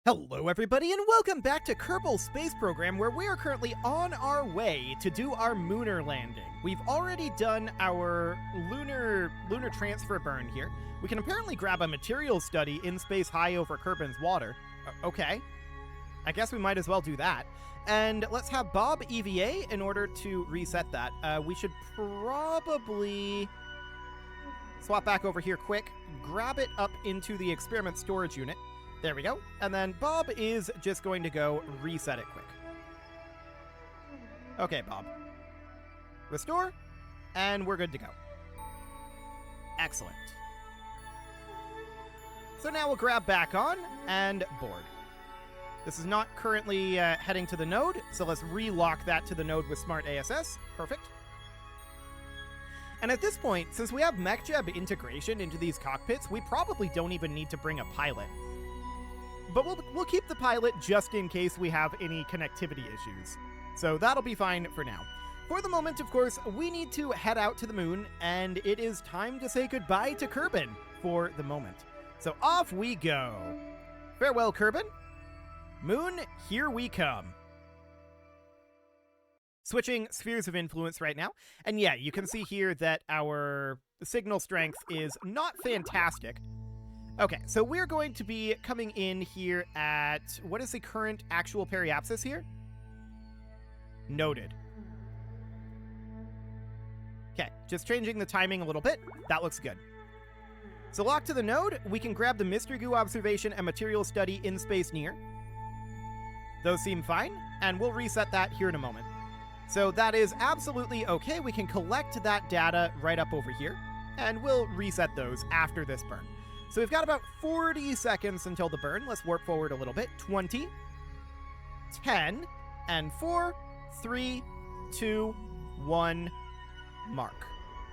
Hello everybody and welcome back to Kerbal Space Program, where we are currently on our way to do our Lunar landing. We've already done our lunar transfer burn here. We can apparently grab a materials study in space high over Kerbin's water. Okay. I guess we might as well do that. And let's have Bob EVA in order to reset that. We should probably swap back over here quick, grab it up into the experiment storage unit. There we go. And then Bob is just going to go reset it quick. Okay, Bob. Restore, and we're good to go. Excellent. So now we'll grab back on and board. This is not currently heading to the node, so let's relock that to the node with Smart ASS. Perfect. And at this point, since we have MechJeb integration into these cockpits, we probably don't even need to bring a pilot. But we'll keep the pilot just in case we have any connectivity issues. So that'll be fine for now. For the moment, of course, we need to head out to the moon, and it is time to say goodbye to Kerbin for the moment. So off we go. Farewell, Kerbin. Moon, here we come. Switching spheres of influence right now. And yeah, you can see here that our signal strength is not fantastic. Okay, so we're going to be coming in here at, what is the current actual periapsis here? Noted. Okay, just changing the timing a little bit. That looks good. So locked to the node, we can grab the mystery goo observation and material study in space near. Those seem fine, and we'll reset that here in a moment. So that is absolutely okay. We can collect that data right up over here, and we'll reset those after this burn. So we've got about 40 seconds until the burn. Let's warp forward a little bit. 20, 10, and 4, 3, 2, 1, mark.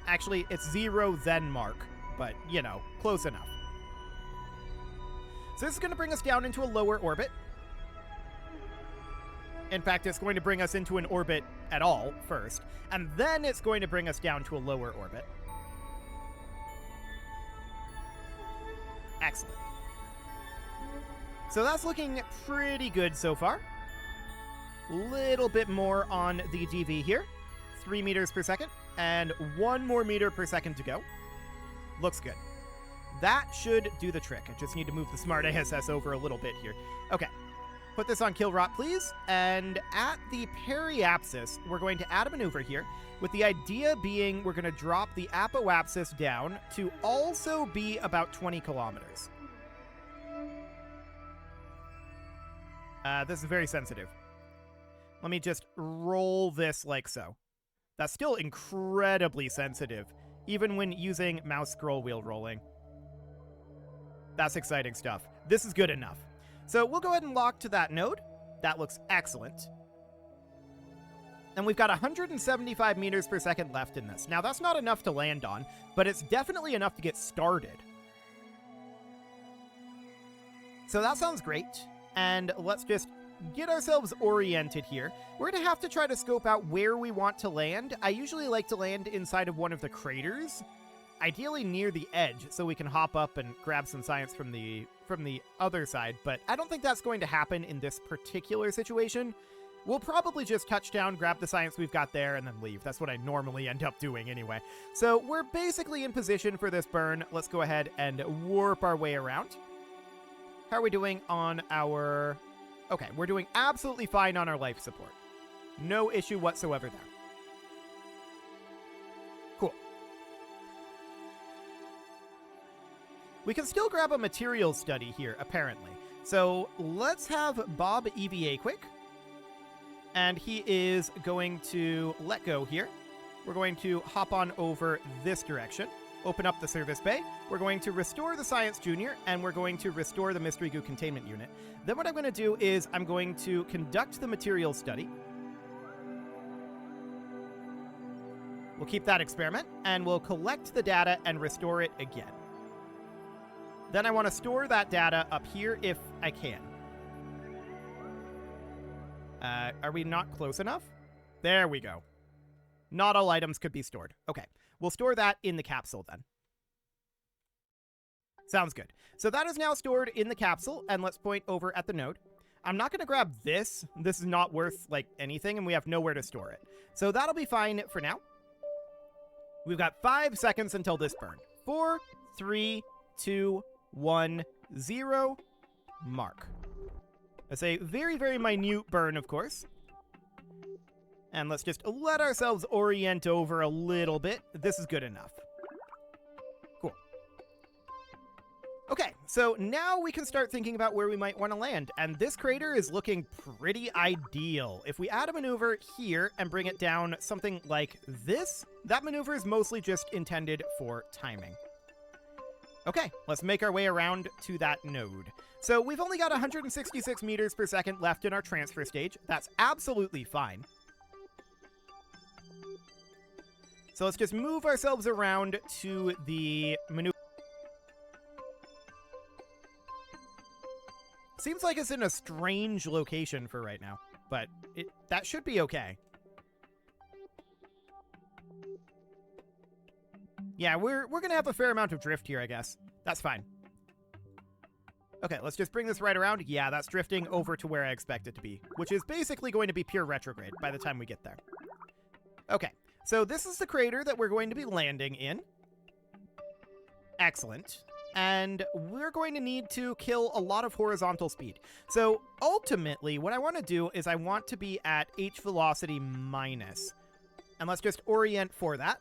Actually, it's 0, then mark, but, you know, close enough. So this is going to bring us down into a lower orbit. In fact, it's going to bring us into an orbit at all first, and then it's going to bring us down to a lower orbit. Excellent. So that's looking pretty good so far. Little bit more on the DV here. 3 meters per second, and 1 more meter per second to go. Looks good. That should do the trick. I just need to move the Smart ASS over a little bit here. Okay. Put this on kill rot, please. And at the periapsis, we're going to add a maneuver here, with the idea being we're going to drop the apoapsis down to also be about 20 kilometers. This is very sensitive. Let me just roll this like so. That's still incredibly sensitive, even when using mouse scroll wheel rolling. That's exciting stuff. This is good enough. So we'll go ahead and lock to that node. That looks excellent. And we've got 175 meters per second left in this. Now, that's not enough to land on, but it's definitely enough to get started. So that sounds great. And let's just get ourselves oriented here. We're going to have to try to scope out where we want to land. I usually like to land inside of one of the craters, ideally near the edge, so we can hop up and grab some science from the other side, but I don't think that's going to happen in this particular situation. We'll probably just touch down, grab the science we've got there, and then leave. That's what I normally end up doing anyway. So we're basically in position for this burn. Let's go ahead and warp our way around. How are we doing on our... Okay, we're doing absolutely fine on our life support. No issue whatsoever there. Cool. We can still grab a materials study here, apparently. So let's have Bob EVA quick. And he is going to let go here. We're going to hop on over this direction, open up the service bay. We're going to restore the Science Junior, and we're going to restore the Mystery Goo Containment Unit. Then what I'm going to do is I'm going to conduct the materials study. We'll keep that experiment, and we'll collect the data and restore it again. Then I want to store that data up here if I can. Are we not close enough? There we go. Not all items could be stored. Okay, we'll store that in the capsule then. Sounds good. So that is now stored in the capsule, and let's point over at the node. I'm not going to grab this. This is not worth, like, anything, and we have nowhere to store it. So that'll be fine for now. We've got 5 seconds until this burn. 4, 3, 2, 1, 0. Mark. It's a very, very minute burn, of course. And let's just let ourselves orient over a little bit. This is good enough. Cool. Okay, so now we can start thinking about where we might want to land. And this crater is looking pretty ideal. If we add a maneuver here and bring it down something like this, that maneuver is mostly just intended for timing. Okay, let's make our way around to that node. So we've only got 166 meters per second left in our transfer stage. That's absolutely fine. So let's just move ourselves around to the maneuver. Seems like it's in a strange location for right now, but that should be okay. Yeah, we're going to have a fair amount of drift here, I guess. That's fine. Okay, let's just bring this right around. Yeah, that's drifting over to where I expect it to be, which is basically going to be pure retrograde by the time we get there. Okay, so this is the crater that we're going to be landing in. Excellent. And we're going to need to kill a lot of horizontal speed. So ultimately, what I want to do is I want to be at H velocity minus. And let's just orient for that,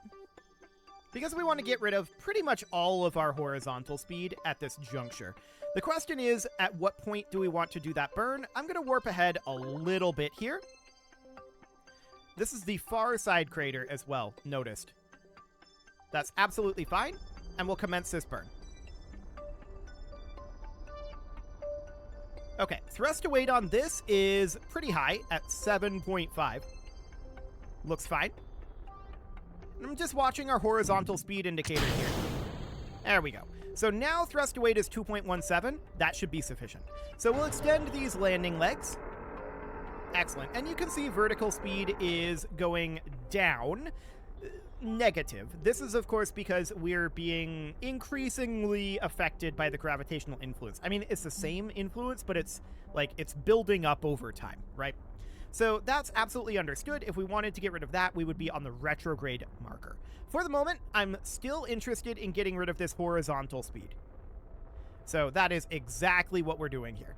because we want to get rid of pretty much all of our horizontal speed at this juncture. The question is, at what point do we want to do that burn? I'm going to warp ahead a little bit here. This is the far side crater as well, noticed. That's absolutely fine, and we'll commence this burn. Okay, thrust to weight on this is pretty high at 7.5. Looks fine. I'm just watching our horizontal speed indicator here. There we go. So now thrust to weight is 2.17. That should be sufficient. So we'll extend these landing legs. Excellent. And you can see vertical speed is going down. Negative. This is, of course, because we're being increasingly affected by the gravitational influence. I mean, it's the same influence, but it's building up over time, right? So that's absolutely understood. If we wanted to get rid of that, we would be on the retrograde marker. For the moment, I'm still interested in getting rid of this horizontal speed. So that is exactly what we're doing here.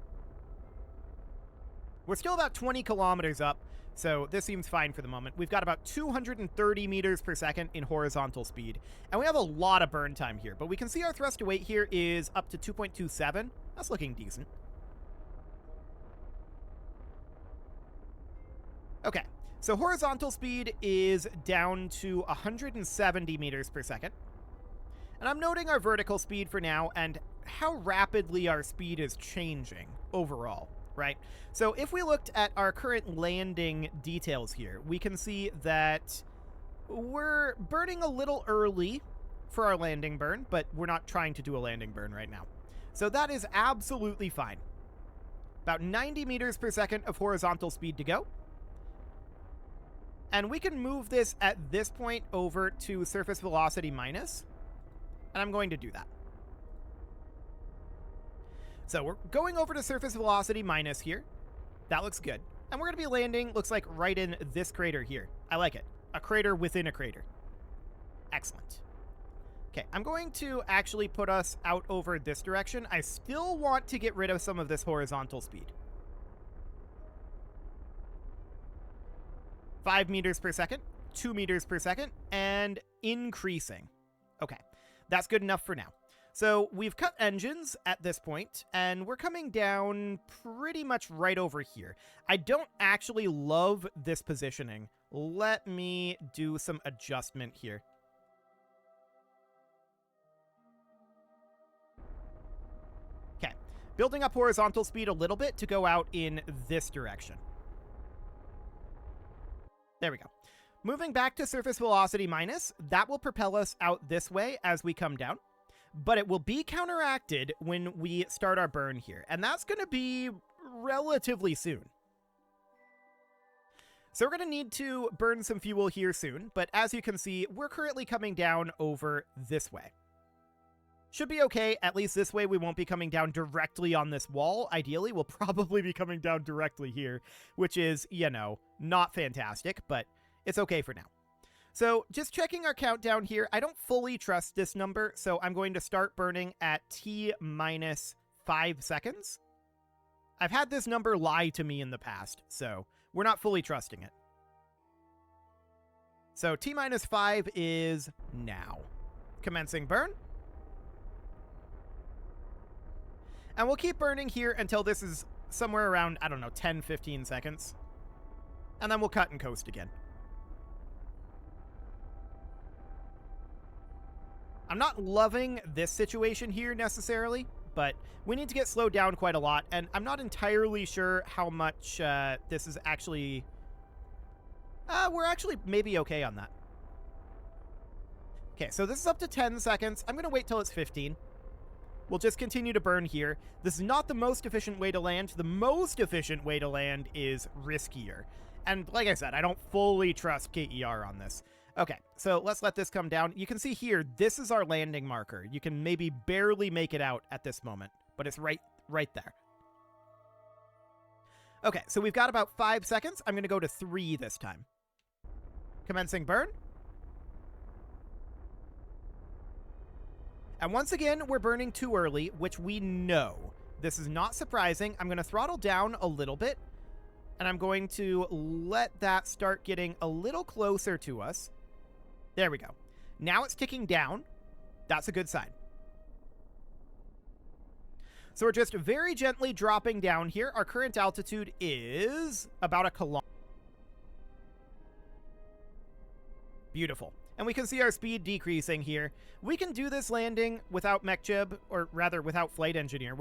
We're still about 20 kilometers up, so this seems fine for the moment. We've got about 230 meters per second in horizontal speed, and we have a lot of burn time here, but we can see our thrust to weight here is up to 2.27. That's looking decent. Okay, so horizontal speed is down to 170 meters per second. And I'm noting our vertical speed for now and how rapidly our speed is changing overall, right? So if we looked at our current landing details here, we can see that we're burning a little early for our landing burn, but we're not trying to do a landing burn right now. So that is absolutely fine. About 90 meters per second of horizontal speed to go. And we can move this at this point over to surface velocity minus. And I'm going to do that. So we're going over to surface velocity minus here. That looks good. And we're going to be landing, looks like, right in this crater here. I like it. A crater within a crater. Excellent. Okay, I'm going to actually put us out over this direction. I still want to get rid of some of this horizontal speed. 5 meters per second, 2 meters per second, and increasing. Okay, that's good enough for now. So we've cut engines at this point, and we're coming down pretty much right over here. I don't actually love this positioning. Let me do some adjustment here. Okay, building up horizontal speed a little bit to go out in this direction. There we go. Moving back to surface velocity minus, that will propel us out this way as we come down. But it will be counteracted when we start our burn here. And that's going to be relatively soon. So we're going to need to burn some fuel here soon. But as you can see, we're currently coming down over this way. Should be okay. At least this way we won't be coming down directly on this wall. Ideally, we'll probably be coming down directly here, which is, you know, not fantastic, but it's okay for now. So just checking our countdown here. I don't fully trust this number, so I'm going to start burning at T minus 5 seconds. I've had this number lie to me in the past, so we're not fully trusting it. So T minus 5 is now. Commencing burn. And we'll keep burning here until this is somewhere around, I don't know, 10, 15 seconds. And then we'll cut and coast again. I'm not loving this situation here necessarily, but we need to get slowed down quite a lot, and I'm not entirely sure how much this is actually... we're actually maybe okay on that. Okay, so this is up to 10 seconds. I'm going to wait till it's 15. We'll just continue to burn here. This is not the most efficient way to land. The most efficient way to land is riskier. And like I said, I don't fully trust KER on this. Okay, so let's let this come down. You can see here, this is our landing marker. You can maybe barely make it out at this moment, but it's right there. Okay, so we've got about 5 seconds. I'm going to go to 3 this time. Commencing burn. And once again, we're burning too early, which we know. This is not surprising. I'm going to throttle down a little bit, and I'm going to let that start getting a little closer to us. There we go. Now it's ticking down. That's a good sign. So we're just very gently dropping down here. Our current altitude is about 1 kilometer. Beautiful. And we can see our speed decreasing here. We can do this landing without MechJeb, or rather without Flight Engineer.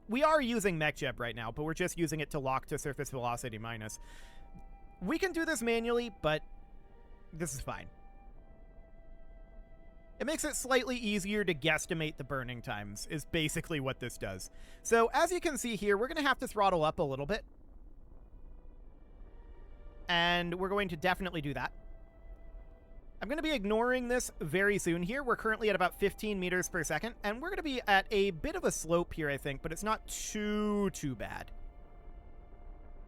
We are using MechJeb right now, but we're just using it to lock to surface velocity minus. We can do this manually, but this is fine. It makes it slightly easier to guesstimate the burning times, is basically what this does. So as you can see here, we're going to have to throttle up a little bit. And we're going to definitely do that. I'm going to be ignoring this very soon here. We're currently at about 15 meters per second, and we're going to be at a bit of a slope here, I think, but it's not too bad.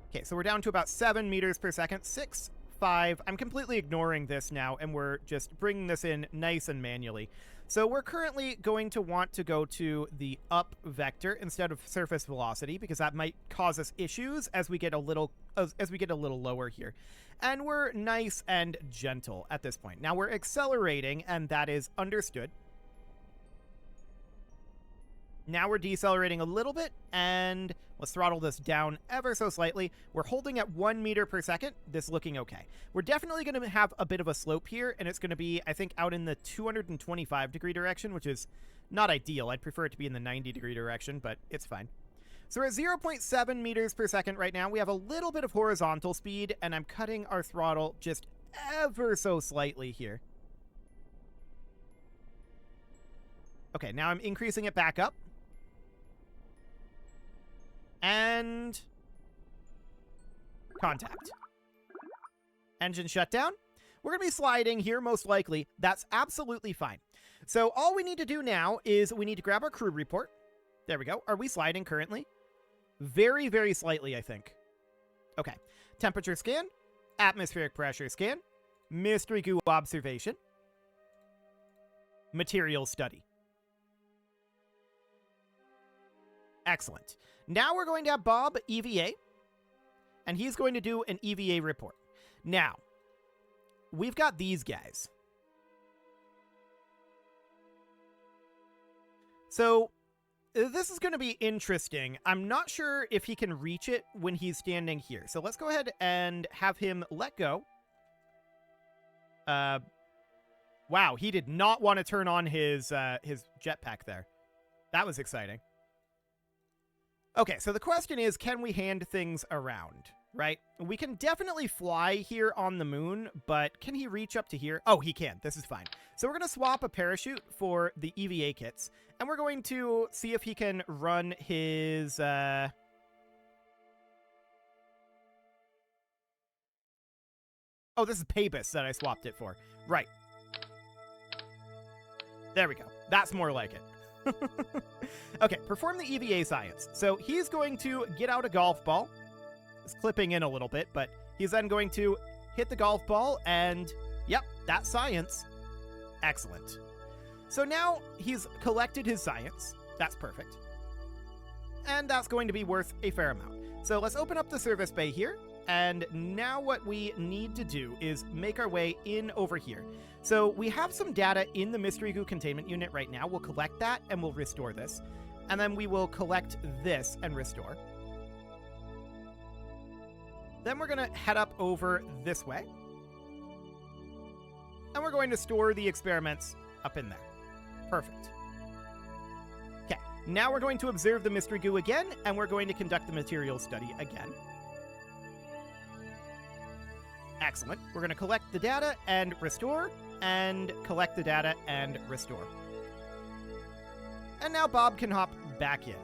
Okay, so we're down to about 7 meters per second, 6, 5. I'm completely ignoring this now, and we're just bringing this in nice and manually. So we're currently going to want to go to the up vector instead of surface velocity, because that might cause us issues as we get a little lower here. And we're nice and gentle at this point. Now we're accelerating, and that is understood. Now we're decelerating a little bit, and let's throttle this down ever so slightly. We're holding at 1 meter per second. This looking okay. We're definitely going to have a bit of a slope here, and it's going to be, I think, out in the 225 degree direction, which is not ideal. I'd prefer it to be in the 90 degree direction, but it's fine. So we're at 0.7 meters per second right now. We have a little bit of horizontal speed, and I'm cutting our throttle just ever so slightly here. Okay, now I'm increasing it back up. And contact. Engine shutdown. We're going to be sliding here, most likely. That's absolutely fine. So all we need to do now is we need to grab our crew report. There we go. Are we sliding currently? Very, very slightly, I think. Okay. Temperature scan. Atmospheric pressure scan. Mystery goo observation. Material study. Excellent. Now we're going to have Bob EVA, and he's going to do an EVA report. Now, we've got these guys. So, this is going to be interesting. I'm not sure if he can reach it when he's standing here. So let's go ahead and have him let go. Wow, he did not want to turn on his jetpack there. That was exciting. Okay, so the question is, can we hand things around, right? We can definitely fly here on the moon, but can he reach up to here? Oh, he can. This is fine. So we're going to swap a parachute for the EVA kits, and we're going to see if he can run his... Oh, this is Pabus that I swapped it for. Right. There we go. That's more like it. Okay, perform the EVA science. So he's going to get out a golf ball. It's clipping in a little bit, but he's then going to hit the golf ball, and yep, that's science. Excellent. So now he's collected his science. That's perfect. And that's going to be worth a fair amount. So let's open up the service bay here. And now what we need to do is make our way in over here. So we have some data in the Mystery Goo containment unit right now. We'll collect that and we'll restore this. And then we will collect this and restore. Then we're going to head up over this way. And we're going to store the experiments up in there. Perfect. Okay, now we're going to observe the Mystery Goo again, and we're going to conduct the material study again. Excellent. We're going to collect the data and restore, and collect the data and restore. And now Bob can hop back in.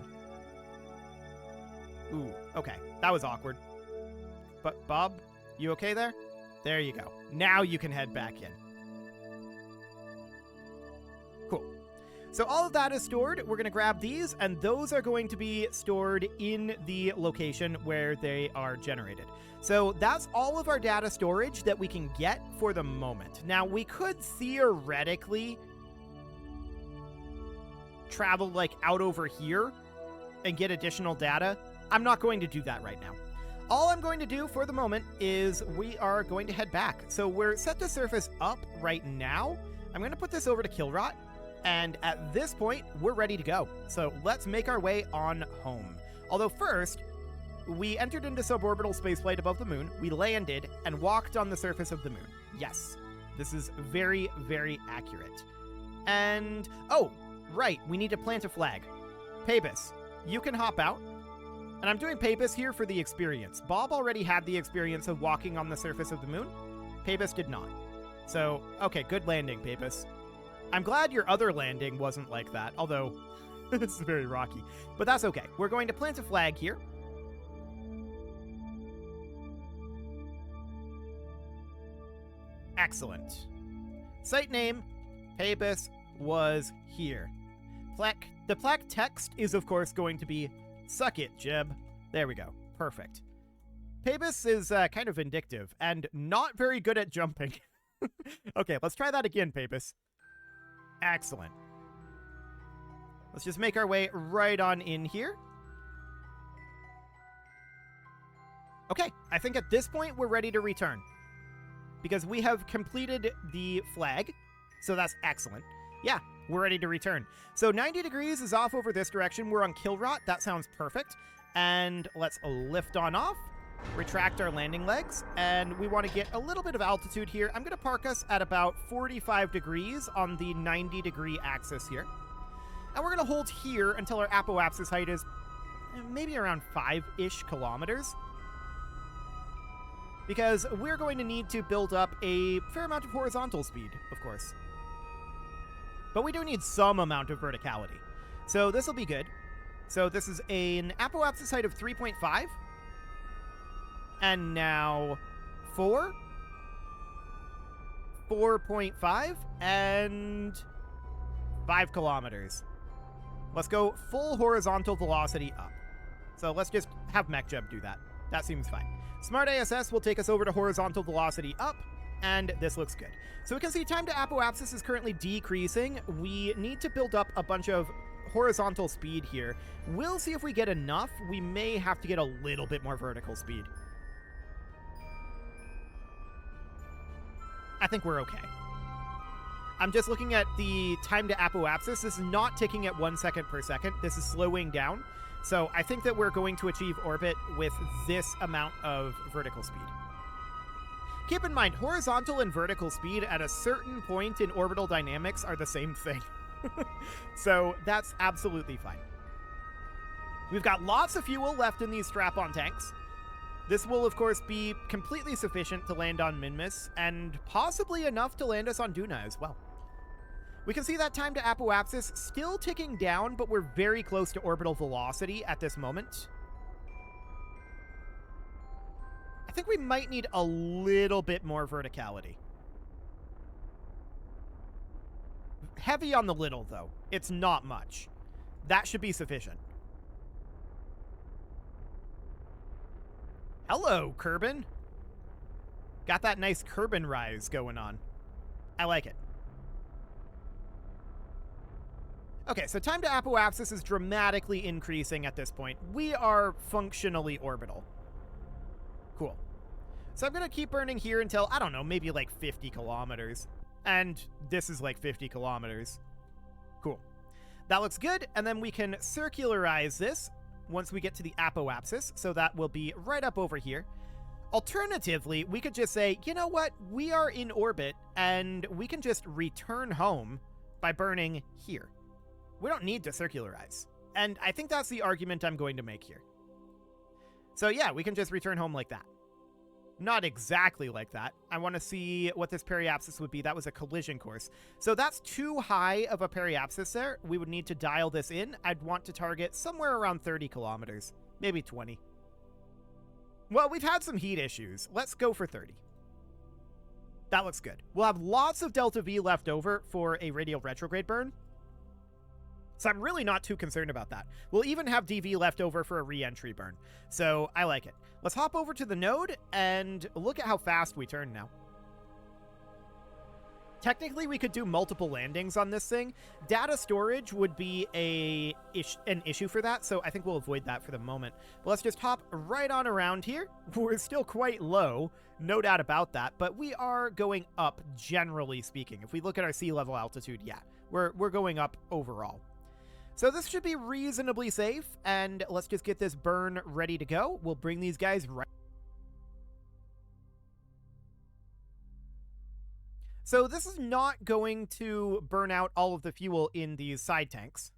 Ooh, okay. That was awkward. But Bob, you okay there? There you go. Now you can head back in. Cool. So all of that is stored. We're going to grab these, and those are going to be stored in the location where they are generated. So that's all of our data storage that we can get for the moment. Now, we could theoretically travel, like, out over here and get additional data. I'm not going to do that right now. All I'm going to do for the moment is we are going to head back. So we're set to surface up right now. I'm going to put this over to Killrot. And at this point, we're ready to go. So let's make our way on home. Although first, we entered into suborbital spaceflight above the moon, we landed, and walked on the surface of the moon. Yes, this is very, very accurate. And, oh, right, we need to plant a flag. Papus, you can hop out. And I'm doing Papus here for the experience. Bob already had the experience of walking on the surface of the moon. Papus did not. So, okay, good landing, Papus. I'm glad your other landing wasn't like that, although it's very rocky. But that's okay. We're going to plant a flag here. Excellent. Site name, Papus was here. The plaque text is, of course, going to be, "Suck it, Jeb." There we go. Perfect. Papus is kind of vindictive and not very good at jumping. Okay, let's try that again, Papus. Excellent. Let's just make our way right on in here. Okay, I think at this point we're ready to return. Because we have completed the flag, so that's excellent. Yeah, we're ready to return. So 90 degrees is off over this direction. We're on Killrot. That sounds perfect. And let's lift on off, retract our landing legs, and we want to get a little bit of altitude here. I'm going to park us at about 45 degrees on the 90-degree axis here. And we're going to hold here until our apoapsis height is maybe around 5-ish kilometers. Because we're going to need to build up a fair amount of horizontal speed, of course. But we do need some amount of verticality. So this will be good. So this is an apoapsis height of 3.5. And now 4. 4.5. And 5 kilometers. Let's go full horizontal velocity up. So let's just have MechJeb do that. That seems fine. Smart ASS will take us over to horizontal velocity up, and this looks good. So we can see time to apoapsis is currently decreasing. We need to build up a bunch of horizontal speed here. We'll see if we get enough. We may have to get a little bit more vertical speed. I think we're okay. I'm just looking at the time to apoapsis. This is not ticking at 1 second per second. This is slowing down. So I think that we're going to achieve orbit with this amount of vertical speed. Keep in mind, horizontal and vertical speed at a certain point in orbital dynamics are the same thing. So that's absolutely fine. We've got lots of fuel left in these strap-on tanks. This will, of course, be completely sufficient to land on Minmus, and possibly enough to land us on Duna as well. We can see that time to apoapsis still ticking down, but we're very close to orbital velocity at this moment. I think we might need a little bit more verticality. heavy on the little, though. It's not much. That should be sufficient. Hello, Kerbin. Got that nice Kerbin rise going on. I like it. Okay, so time to apoapsis is dramatically increasing at this point. We are functionally orbital. Cool. So I'm going to keep burning here until, I don't know, maybe like 50 kilometers. And this is like 50 kilometers. Cool. That looks good, and then we can circularize this once we get to the apoapsis, so that will be right up over here. Alternatively, we could just say, you know what, we are in orbit, and we can just return home by burning here. We don't need to circularize. And I think that's the argument I'm going to make here. So yeah, we can just return home like that. Not exactly like that. I want to see what this periapsis would be. That was a collision course. So that's too high of a periapsis there. We would need to dial this in. I'd want to target somewhere around 30 kilometers, maybe 20. Well, we've had some heat issues. Let's go for 30. That looks good. We'll have lots of delta V left over for a radial retrograde burn. So I'm really not too concerned about that. We'll even have DV left over for a re-entry burn. So I like it. Let's hop over to the node and look at how fast we turn now. Technically, we could do multiple landings on this thing. Data storage would be an issue for that, so I think we'll avoid that for the moment. But let's just hop right on around here. We're still quite low, no doubt about that, but we are going up, generally speaking. If we look at our sea level altitude, yeah, we're going up overall. So this should be reasonably safe, and let's just get this burn ready to go. We'll bring these guys right. So this is not going to burn out all of the fuel in these side tanks.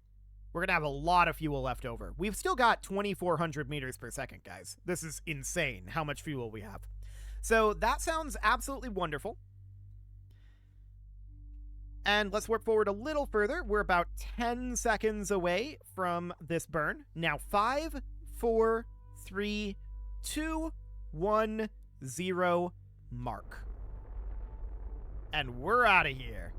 We're going to have a lot of fuel left over. We've still got 2,400 meters per second, guys. This is insane how much fuel we have. So that sounds absolutely wonderful. And let's warp forward a little further. We're about 10 seconds away from this burn. Now 5, 4, 3, 2, 1, 0, mark. And we're out of here.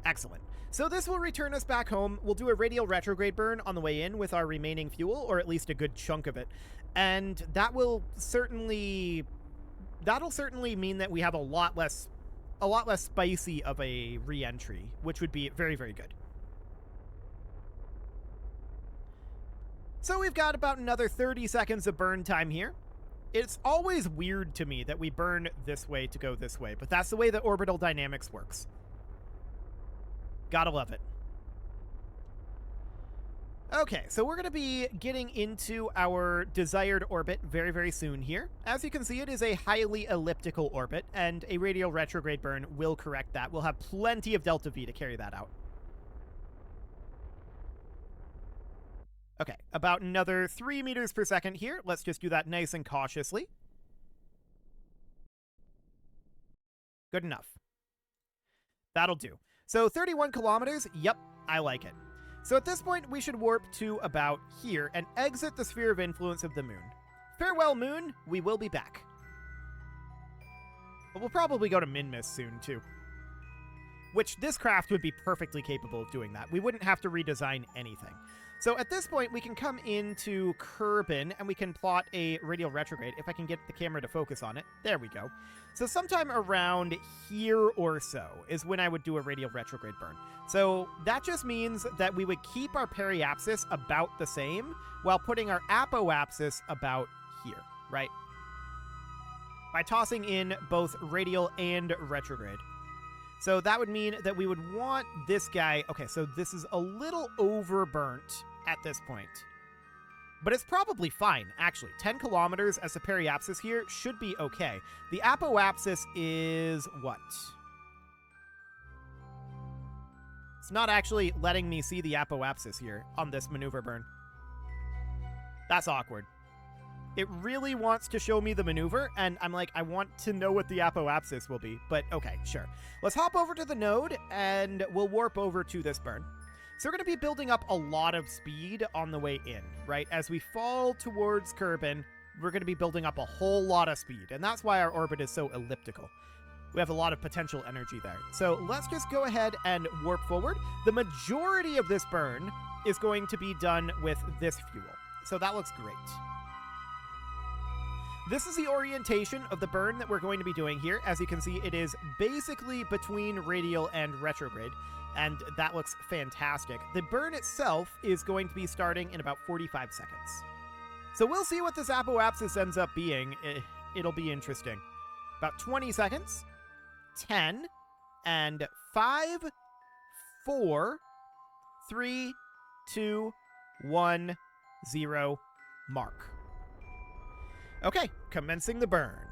Excellent. So this will return us back home. We'll do a radial retrograde burn on the way in with our remaining fuel, or at least a good chunk of it. And that'll certainly mean that we have a lot less spicy of a re-entry, which would be very, very good. So we've got about another 30 seconds of burn time here. It's always weird to me that we burn this way to go this way, but that's the way that orbital dynamics works. Gotta love it. Okay, so we're going to be getting into our desired orbit very, very soon here. As you can see, it is a highly elliptical orbit, and a radial retrograde burn will correct that. We'll have plenty of delta V to carry that out. Okay, about another 3 meters per second here. Let's just do that nice and cautiously. Good enough. That'll do. So 31 kilometers, yep, I like it. So at this point, we should warp to about here and exit the sphere of influence of the moon. Farewell, moon. We will be back. But we'll probably go to Minmus soon, too. Which this craft would be perfectly capable of doing that. We wouldn't have to redesign anything. So at this point, we can come into Kerbin and we can plot a radial retrograde. If I can get the camera to focus on it. There we go. So sometime around here or so is when I would do a radial retrograde burn. So that just means that we would keep our periapsis about the same while putting our apoapsis about here, right? By tossing in both radial and retrograde. So that would mean that we would want this guy... Okay, so this is a little overburnt at this point. But it's probably fine, actually. 10 kilometers as a periapsis here should be okay. The apoapsis is what? It's not actually letting me see the apoapsis here on this maneuver burn. That's awkward. It really wants to show me the maneuver, and I'm like, I want to know what the apoapsis will be. But okay, sure. Let's hop over to the node, and we'll warp over to this burn. So we're going to be building up a lot of speed on the way in, right? As we fall towards Kerbin, we're going to be building up a whole lot of speed, and that's why our orbit is so elliptical. We have a lot of potential energy there. So let's just go ahead and warp forward. The majority of this burn is going to be done with this fuel. So that looks great. This is the orientation of the burn that we're going to be doing here. As you can see, it is basically between radial and retrograde, and that looks fantastic. The burn itself is going to be starting in about 45 seconds. So we'll see what this apoapsis ends up being. It'll be interesting. About 20 seconds. 10, and 5, 4, 3, 2, 1, 0, mark. Okay, commencing the burn.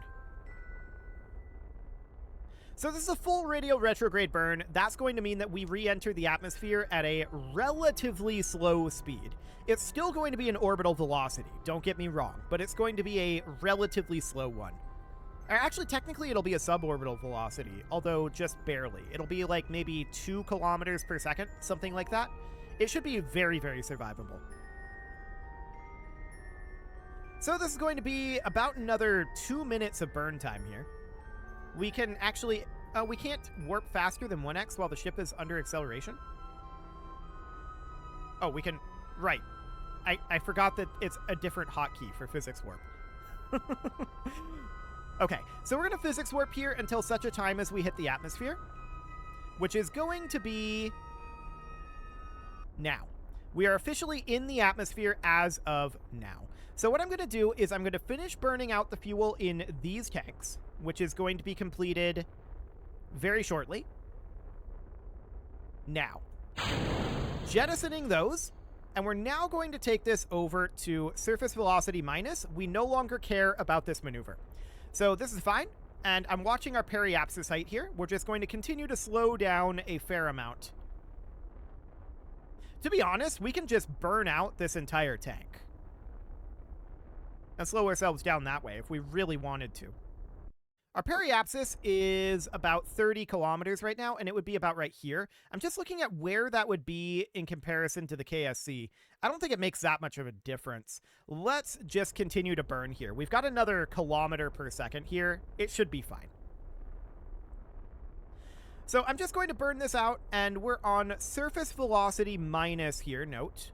So this is a full radial retrograde burn. That's going to mean that we re-enter the atmosphere at a relatively slow speed. It's still going to be an orbital velocity, don't get me wrong, but it's going to be a relatively slow one. Actually, technically, it'll be a suborbital velocity, although just barely. It'll be like maybe 2 kilometers per second, something like that. It should be very, very survivable. So this is going to be about another 2 minutes of burn time here. We can actually... we can't warp faster than 1x while the ship is under acceleration. Oh, we can... Right. I forgot that it's a different hotkey for physics warp. Okay, so we're going to physics warp here until such a time as we hit the atmosphere, which is going to be now. We are officially in the atmosphere as of now. So what I'm going to do is I'm going to finish burning out the fuel in these tanks, which is going to be completed very shortly. Now, jettisoning those, and we're now going to take this over to surface velocity minus. We no longer care about this maneuver. So this is fine, and I'm watching our periapsis height here. We're just going to continue to slow down a fair amount. To be honest, we can just burn out this entire tank and slow ourselves down that way if we really wanted to. Our periapsis is about 30 kilometers right now, and it would be about right here. I'm just looking at where that would be in comparison to the KSC. I don't think it makes that much of a difference. Let's just continue to burn here. We've got another kilometer per second here. It should be fine. So I'm just going to burn this out, and we're on surface velocity minus here, note.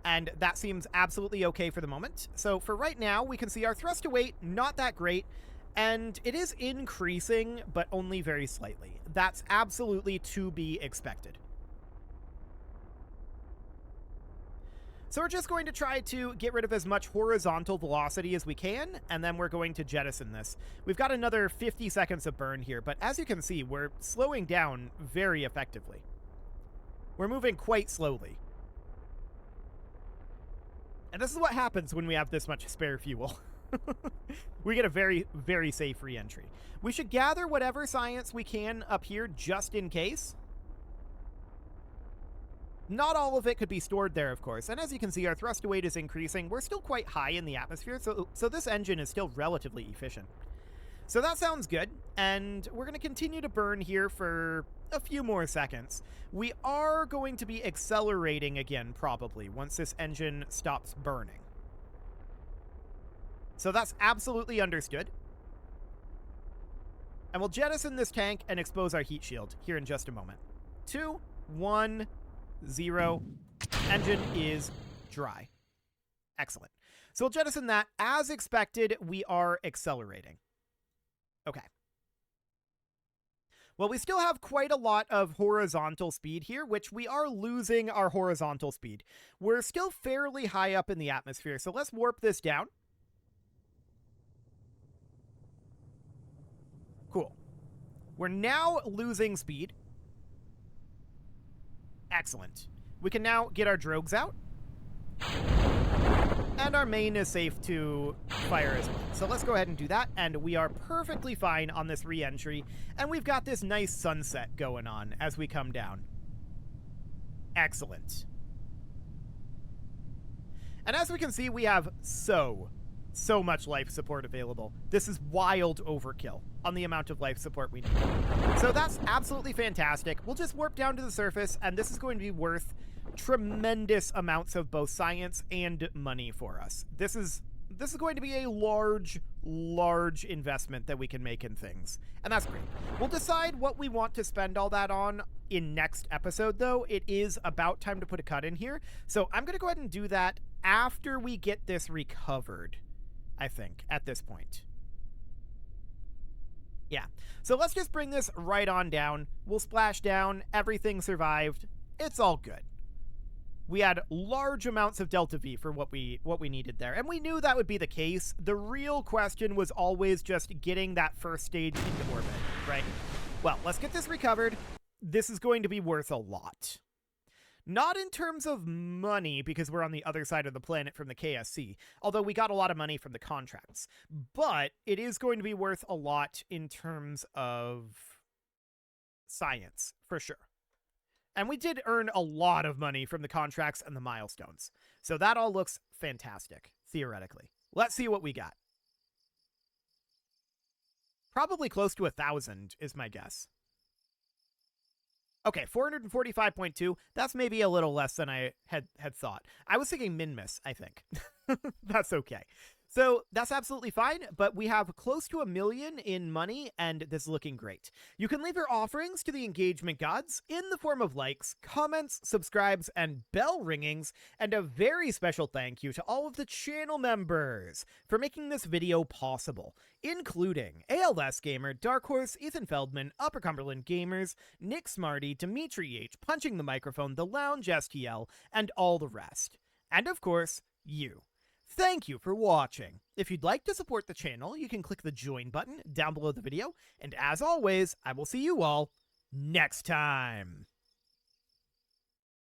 And that seems absolutely okay for the moment. So for right now, we can see our thrust to weight, not that great, and it is increasing, but only very slightly. That's absolutely to be expected. So we're just going to try to get rid of as much horizontal velocity as we can, and then we're going to jettison this. We've got another 50 seconds of burn here, but as you can see, we're slowing down very effectively. We're moving quite slowly. And this is what happens when we have this much spare fuel. We get a very, very safe re-entry. We should gather whatever science we can up here just in case. Not all of it could be stored there, of course. And as you can see, our thrust to weight is increasing. We're still quite high in the atmosphere, so this engine is still relatively efficient. So that sounds good, and we're going to continue to burn here for a few more seconds. We are going to be accelerating again, probably, once this engine stops burning. So that's absolutely understood. And we'll jettison this tank and expose our heat shield here in just a moment. 2, 1, 0. Engine is dry. Excellent. So we'll jettison that. As expected, we are accelerating. Okay. Well, we still have quite a lot of horizontal speed here, which we are losing our horizontal speed. We're still fairly high up in the atmosphere, so let's warp this down. Cool. We're now losing speed. Excellent. We can now get our drogues out. And our main is safe to fire as well. So let's go ahead and do that, and we are perfectly fine on this re-entry, and we've got this nice sunset going on as we come down. Excellent. And as we can see, we have so much life support available. This is wild overkill on the amount of life support we need. So that's absolutely fantastic. We'll just warp down to the surface, and this is going to be worth tremendous amounts of both science and money for us. This is going to be a large large investment that we can make in things. And that's great. We'll decide what we want to spend all that on in next episode, though. It is about time to put a cut in here. So I'm going to go ahead and do that after we get this recovered, I think, at this point. Yeah. So let's just bring this right on down. We'll splash down. Everything survived. It's all good. We had large amounts of delta V for what we needed there, and we knew that would be the case. The real question was always just getting that first stage into orbit, right? Well, let's get this recovered. This is going to be worth a lot. Not in terms of money, because we're on the other side of the planet from the KSC, although we got a lot of money from the contracts. But it is going to be worth a lot in terms of science, for sure. And we did earn a lot of money from the contracts and the milestones. So that all looks fantastic, theoretically. Let's see what we got. Probably close to 1,000 is my guess. Okay, 445.2. That's maybe a little less than I had thought. I was thinking min-miss, I think. That's okay. So that's absolutely fine, but we have close to 1 million in money, and this is looking great. You can leave your offerings to the engagement gods in the form of likes, comments, subscribes, and bell ringings, and a very special thank you to all of the channel members for making this video possible, including ALS Gamer, Dark Horse, Ethan Feldman, Upper Cumberland Gamers, Nick Smarty, Dimitri H, Punching the Microphone, The Lounge STL, and all the rest. And of course, you. Thank you for watching. If you'd like to support the channel, you can click the join button down below the video, and as always, I will see you all next time.